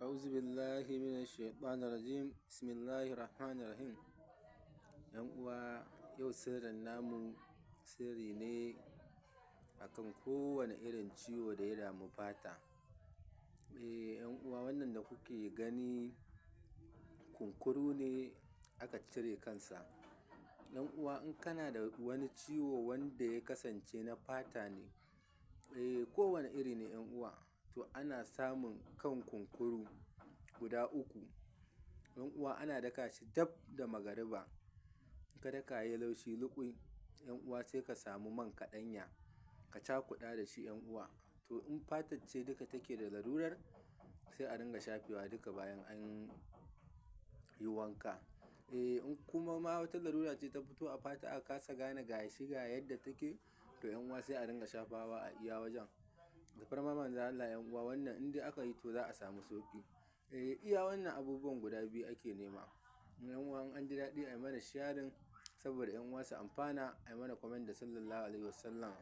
أعوذ بالله من الشيطان الرجيم بسم الله الرحمن الرحيم. ‘Yan uwa, yau sirrin namu sirri ne akan kowane irin ciwo da ya damu fata. ‘Yan uwa, wannan da kuke gani kunkuru ne aka cire kansa. ‘Yan uwa, in kana da wani ciwo wanda ya kasance na fata ne, kowane iri ne ‘yan uwa, to ana samun kan kunkuru guda uku. ‘Yan uwa, ana daka shi dab da magariba. In ka daka yayi laushi luƙui, ‘yan uwa, sai ka samu man kaɗanya ka cakuɗa da shi ‘yan uwa. To in fatar ce duka take da larurar, sai a dinga shafewa duka bayan an yi wanka. In kuma ma wata larura ce ta fito a fata aka kasa gane gashi ga yadda take, to ‘yan uwa, sai a dinga shafawa a iya wajen. Alfarman manzon Allah ‘yan uwa, wannan in dai aka yi to za a samu sauƙi. Iya wannan abubuwan guda biyu ake nema. ‘Yan uwa, in an ji daɗi a yi mana sharing saboda ‘yan uwa su amfana, a yi mana comment da sallallahu alaihi wasallam.